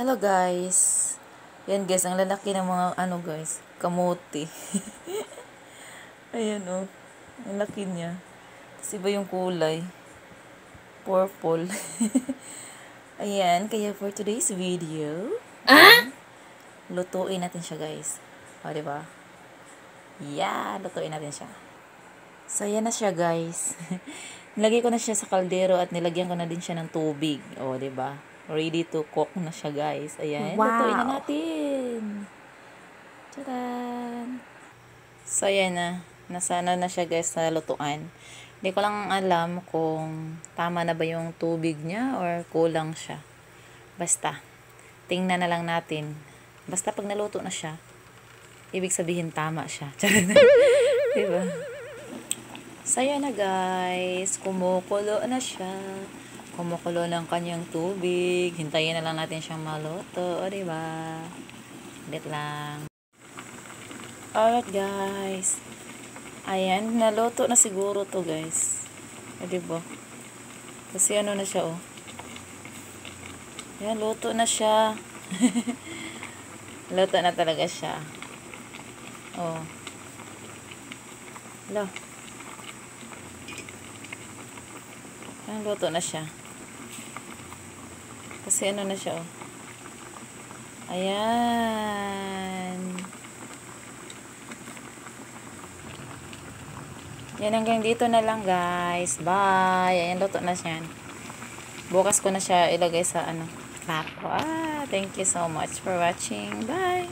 Hello guys. Yan guys, ang lalaki ng mga guys, kamote. Ayan oh. Ang laki niya. Tapos iba yung kulay. Purple. Ayan, kaya for today's video, lutuin natin siya guys. O, diba? Yeah, lutuin natin siya. So, ayan na siya guys. Nilagay ko na siya sa kaldero at nilagyan ko na din siya ng tubig. O, diba? Ready to cook na siya guys. Ayan, lutuin na natin. Tadaan! So, ayan na. Nasana na siya guys sa lutuan. Hindi ko lang alam kung tama na ba yung tubig niya or kulang siya. Basta, tingnan na lang natin. Basta pag naluto na siya, ibig sabihin tama siya. Diba? So, ayan na guys. Kumukulo na siya. Kumukulo ng kanyang tubig. Hintayin na lang natin siyang maluto. O, diba? Ulit lang. Alright guys. Ayan, naluto na siguro to guys. O, diba? Kasi ano na siya oh. Ayan, luto na siya. Luto na talaga siya. Oh. Hala. Ayan, luto na siya. Kasi ano na siya oh. Ayan. Yan, hanggang dito na lang guys. Bye. Ayan, luto na siya. Bukas ko na siya ilagay sa plato. Thank you so much for watching. Bye.